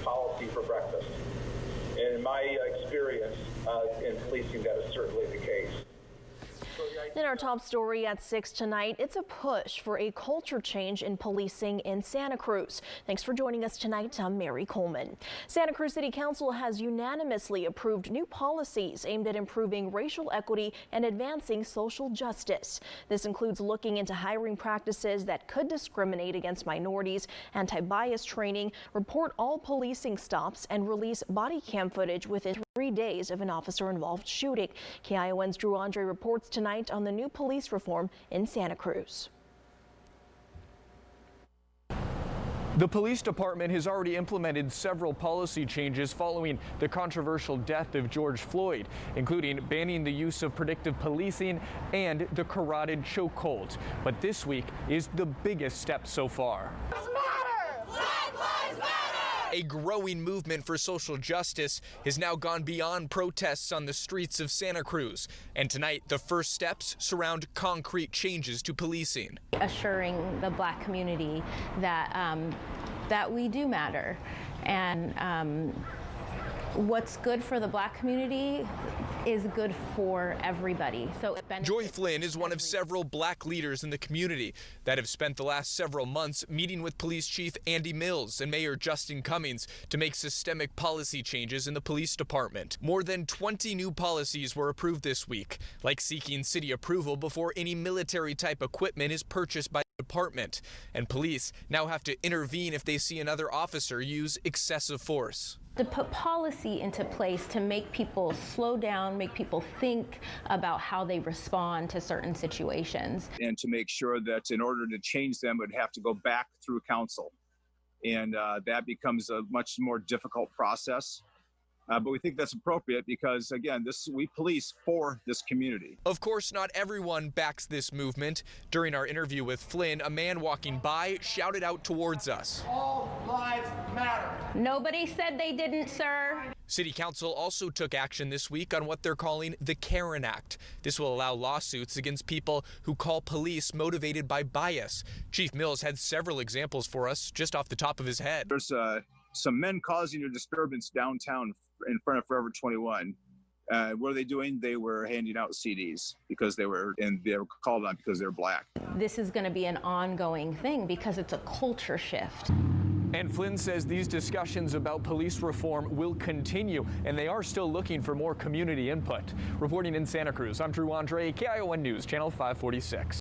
policy for breakfast. And in my experience in policing, that is certainly the case. In our top story at 6 tonight, it's a push for a culture change in policing in Santa Cruz. Thanks for joining us tonight. I'm Mary Coleman. Santa Cruz City Council has unanimously approved new policies aimed at improving racial equity and advancing social justice. This includes looking into hiring practices that could discriminate against minorities, anti-bias training, report all policing stops, and release body cam footage within 3 days of an officer-involved shooting. KION's Drew Andre reports tonight on the new police reform in Santa Cruz. The police department has already implemented several policy changes following the controversial death of George Floyd, including banning the use of predictive policing and the carotid chokehold. But this week is the biggest step so far. A growing movement for social justice has now gone beyond protests on the streets of Santa Cruz. And tonight, the first steps surround concrete changes to policing. Assuring the Black community that, that we do matter. And what's good for the Black community is good for everybody. So Joy Flynn is one of several Black leaders in the community that have spent the last several months meeting with Police Chief Andy Mills and Mayor Justin Cummings to make systemic policy changes in the police department. More than 20 new policies were approved this week, like seeking city approval before any military-type equipment is purchased by the department. And police now have to intervene if they see another officer use excessive force. To put policy into place to make people slow down, make people think about how they respond to certain situations. And to make sure that in order to change them, it would have to go back through council. And that becomes a much more difficult process. But we think that's appropriate because, again, we police for this community. Of course, not everyone backs this movement. During our interview with Flynn, a man walking by shouted out towards us. All lives matter. Nobody said they didn't, sir. City Council also took action this week on what they're calling the Karen Act. This will allow lawsuits against people who call police motivated by bias. Chief Mills had several examples for us just off the top of his head. There's some men causing a disturbance downtown in front of Forever 21. What are they doing? They were handing out CDs because they were called on because they're Black. This is going to be an ongoing thing because it's a culture shift. And Flynn says these discussions about police reform will continue, and they are still looking for more community input. Reporting in Santa Cruz, I'm Drew Andre, KION News, Channel 546.